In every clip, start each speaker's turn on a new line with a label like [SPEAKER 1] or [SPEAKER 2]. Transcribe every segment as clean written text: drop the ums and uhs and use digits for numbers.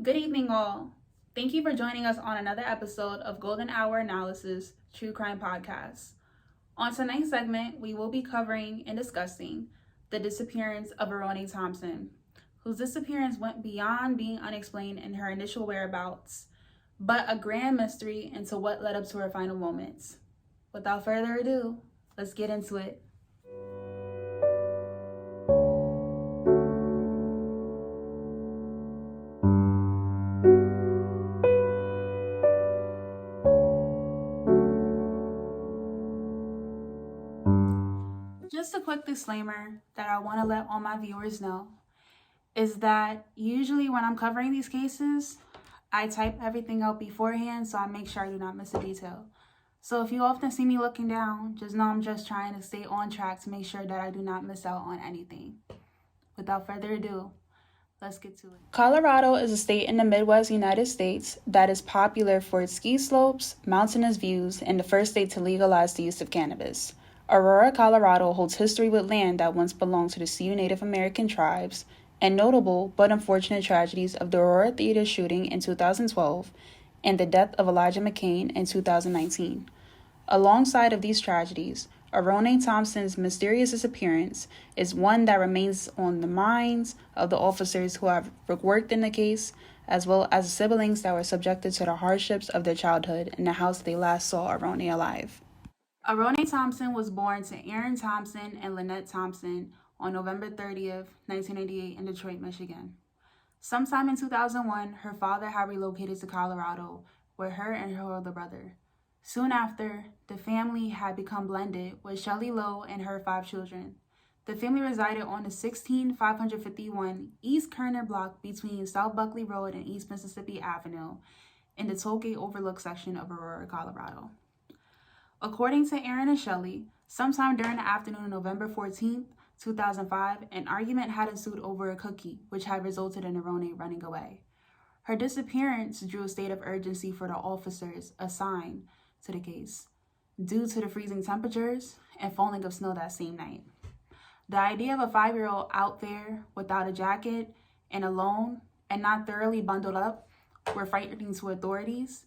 [SPEAKER 1] Good evening, all. Thank you for joining us on another episode of Golden Hour Analysis True Crime Podcast. On tonight's segment, we will be covering and discussing the disappearance of Aarone Thompson, whose disappearance went beyond being unexplained in her initial whereabouts, but a grand mystery into what led up to her final moments. Without further ado, let's get into it. Just a quick disclaimer that I want to let all my viewers know is that usually when I'm covering these cases, I type everything out beforehand so I make sure I do not miss a detail. So if you often see me looking down, just know I'm just trying to stay on track to make sure that I do not miss out on anything. Without further ado, let's get to it. Colorado is a state in the Midwest United States that is popular for its ski slopes, mountainous views, and the first state to legalize the use of cannabis. Aurora, Colorado holds history with land that once belonged to the Sioux Native American tribes, and notable but unfortunate tragedies of the Aurora Theater shooting in 2012 and the death of Elijah McCain in 2019. Alongside of these tragedies, Aarone Thompson's mysterious disappearance is one that remains on the minds of the officers who have worked in the case, as well as the siblings that were subjected to the hardships of their childhood in the house they last saw Aarone alive. Aarone Thompson was born to Aaron Thompson and Lynette Thompson on November 30th, 1988 in Detroit, Michigan. Sometime in 2001, her father had relocated to Colorado with her and her older brother. Soon after, the family had become blended with Shely Lowe and her 5 children. The family resided on the 16551 East Kerner block between South Buckley Road and East Mississippi Avenue in the Tollgate Overlook section of Aurora, Colorado. According to Aaron and Shely, sometime during the afternoon of November 14th, 2005, an argument had ensued over a cookie, which had resulted in Aarone running away. Her disappearance drew a state of urgency for the officers assigned to the case, due to the freezing temperatures and falling of snow that same night. The idea of a 5-year-old out there without a jacket and alone and not thoroughly bundled up were frightening to authorities.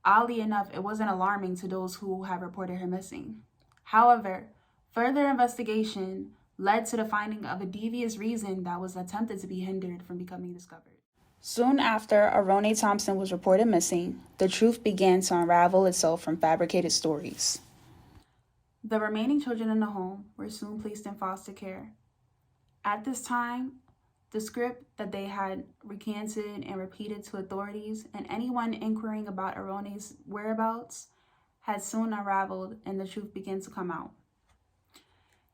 [SPEAKER 1] Oddly enough, it wasn't alarming to those who had reported her missing. However, further investigation led to the finding of a devious reason that was attempted to be hindered from becoming discovered. Soon after Aarone Thompson was reported missing, the truth began to unravel itself from fabricated stories. The remaining children in the home were soon placed in foster care. At this time, the script that they had recanted and repeated to authorities and anyone inquiring about Aarone's whereabouts had soon unraveled and the truth began to come out.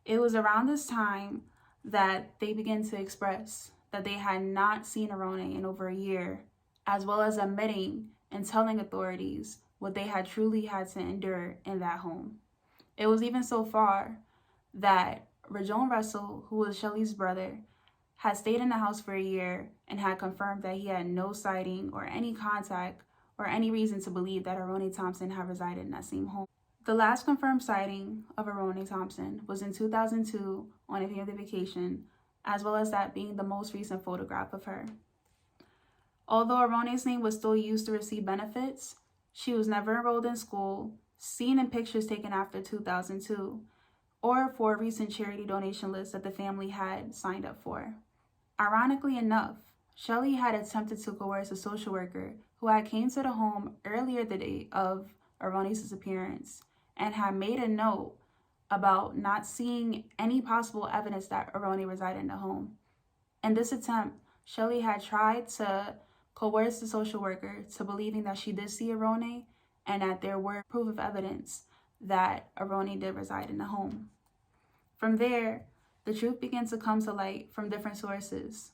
[SPEAKER 1] It was around this time that they began to express that they had not seen Aarone in over a year, as well as admitting and telling authorities what they had truly had to endure in that home. It was even so far that Rajon Russell, who was Shely's brother, had stayed in the house for a year and had confirmed that he had no sighting or any contact or any reason to believe that Aarone Thompson had resided in that same home. The last confirmed sighting of Aarone Thompson was in 2002 on a family vacation, as well as that being the most recent photograph of her. Although Aarone's name was still used to receive benefits, she was never enrolled in school, seen in pictures taken after 2002, or for a recent charity donation list that the family had signed up for. Ironically enough, Shely had attempted to coerce a social worker who had came to the home earlier the day of Aarone's disappearance and had made a note about not seeing any possible evidence that Aarone resided in the home. In this attempt, Shely had tried to coerce the social worker to believing that she did see Aarone and that there were proof of evidence that Aarone did reside in the home. From there, the truth began to come to light from different sources,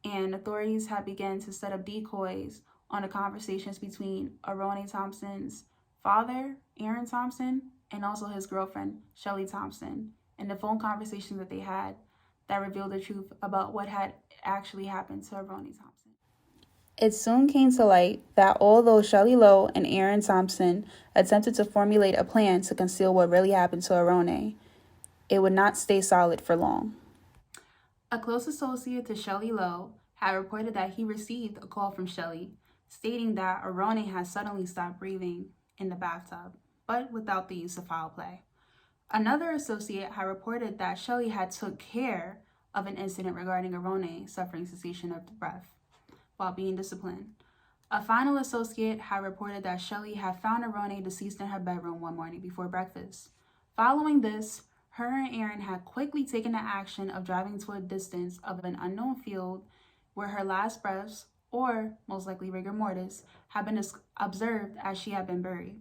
[SPEAKER 1] and authorities had begun to set up decoys on the conversations between Aarone Thompson's father, Aaron Thompson, and also his girlfriend, Shely Thompson, and the phone conversations that they had that revealed the truth about what had actually happened to Aarone Thompson. It soon came to light that although Shely Lowe and Aaron Thompson attempted to formulate a plan to conceal what really happened to Aarone, it would not stay solid for long. A close associate to Shely Lowe had reported that he received a call from Shely stating that Aarone had suddenly stopped breathing in the bathtub, but without the use of foul play. Another associate had reported that Shely had took care of an incident regarding Aarone suffering cessation of breath while being disciplined. A final associate had reported that Shely had found Aarone deceased in her bedroom one morning before breakfast. Following this, her and Aaron had quickly taken the action of driving to a distance of an unknown field where her last breaths, or most likely rigor mortis, had been observed as she had been buried.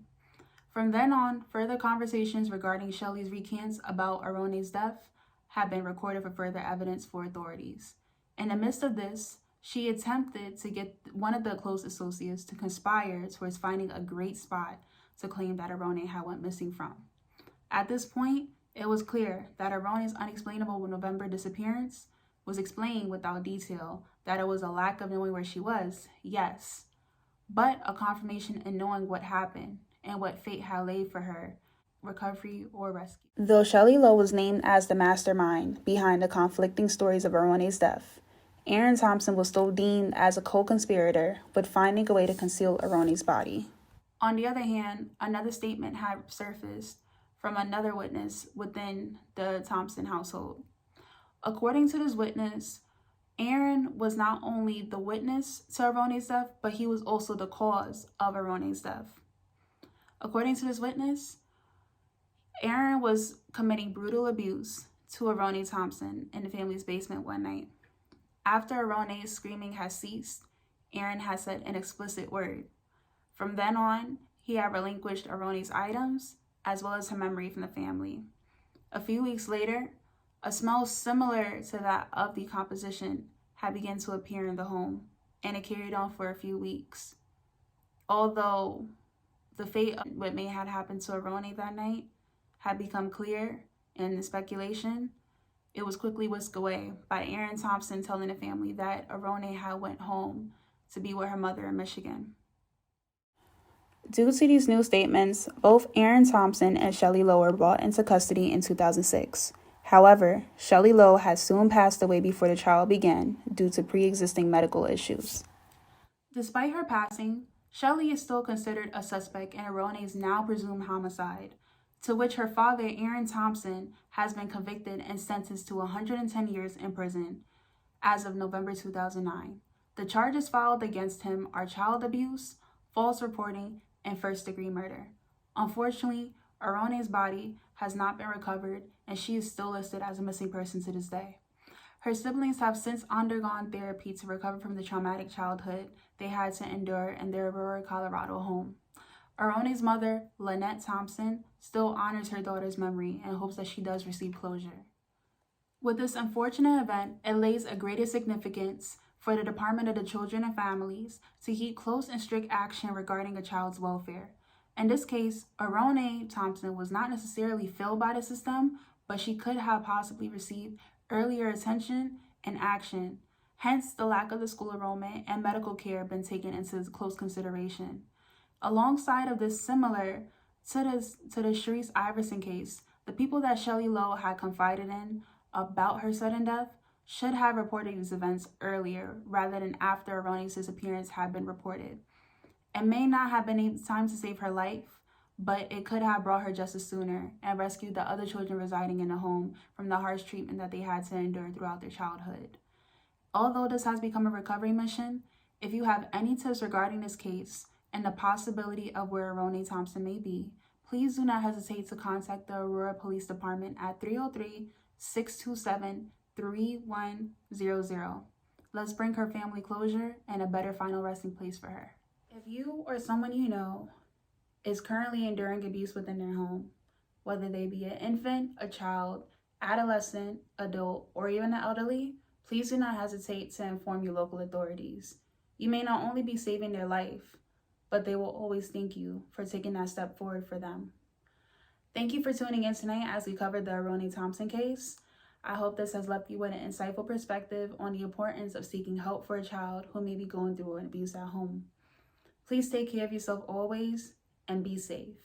[SPEAKER 1] From then on, further conversations regarding Shely's recants about Aarone's death had been recorded for further evidence for authorities. In the midst of this, she attempted to get one of the close associates to conspire towards finding a great spot to claim that Aarone had went missing from. At this point, it was clear that Aarone's unexplainable November disappearance was explained without detail, that it was a lack of knowing where she was, yes, but a confirmation in knowing what happened and what fate had laid for her, recovery or rescue. Though Shely Lowe was named as the mastermind behind the conflicting stories of Aarone's death, Aarone Thompson was still deemed as a co-conspirator with finding a way to conceal Aarone's body. On the other hand, another statement had surfaced from another witness within the Thompson household. According to this witness, Aaron was not only the witness to Aarone's death, but he was also the cause of Aarone's death. According to this witness, Aaron was committing brutal abuse to Aarone Thompson in the family's basement one night. After Aarone's screaming had ceased, Aaron had said an explicit word. From then on, he had relinquished Aarone's items as well as her memory from the family. A few weeks later, a smell similar to that of decomposition had begun to appear in the home, and it carried on for a few weeks. Although the fate of what may have happened to Aarone that night had become clear in the speculation, it was quickly whisked away by Aarone Thompson telling the family that Aarone had went home to be with her mother in Michigan. Due to these new statements, both Aarone Thompson and Shely Lowe were brought into custody in 2006. However, Shely Lowe had soon passed away before the trial began due to pre-existing medical issues. Despite her passing, Shely is still considered a suspect in Aarone's now presumed homicide, to which her father, Aarone Thompson, has been convicted and sentenced to 110 years in prison as of November 2009. The charges filed against him are child abuse, false reporting, and first-degree murder. Unfortunately, Aarone's body has not been recovered, and she is still listed as a missing person to this day. Her siblings have since undergone therapy to recover from the traumatic childhood they had to endure in their Aurora, Colorado home. Aarone's mother, Lynette Thompson, still honors her daughter's memory and hopes that she does receive closure. With this unfortunate event, it lays a greater significance for the Department of the Children and Families to keep close and strict action regarding a child's welfare. In this case, Aarone Thompson was not necessarily failed by the system, but she could have possibly received earlier attention and action. Hence, the lack of the school enrollment and medical care been taken into close consideration. Alongside of this, similar to the Sharice Iverson case, the people that Shely Lowe had confided in about her sudden death should have reported these events earlier rather than after Aarone's disappearance had been reported. It may not have been time to save her life, but it could have brought her justice sooner and rescued the other children residing in the home from the harsh treatment that they had to endure throughout their childhood. Although this has become a recovery mission, if you have any tips regarding this case and the possibility of where Aarone Thompson may be, please do not hesitate to contact the Aurora Police Department at 303-627-3100. Let's bring her family closure and a better final resting place for her. If you or someone you know is currently enduring abuse within their home, whether they be an infant, a child, adolescent, adult, or even the elderly, please do not hesitate to inform your local authorities. You may not only be saving their life, but they will always thank you for taking that step forward for them. Thank you for tuning in tonight as we covered the Aarone Thompson case. I hope this has left you with an insightful perspective on the importance of seeking help for a child who may be going through an abuse at home. Please take care of yourself always and be safe.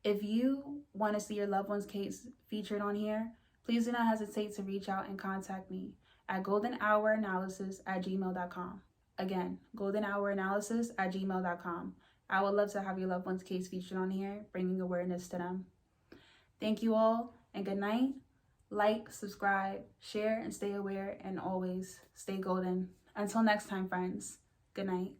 [SPEAKER 1] If you want to see your loved one's case featured on here, please do not hesitate to reach out and contact me at goldenhouranalysis@gmail.com. Again, goldenhouranalysis@gmail.com. I would love to have your loved one's case featured on here, bringing awareness to them. Thank you all, and good night. Like, subscribe, share, and stay aware, and always stay golden. Until next time, friends. Good night.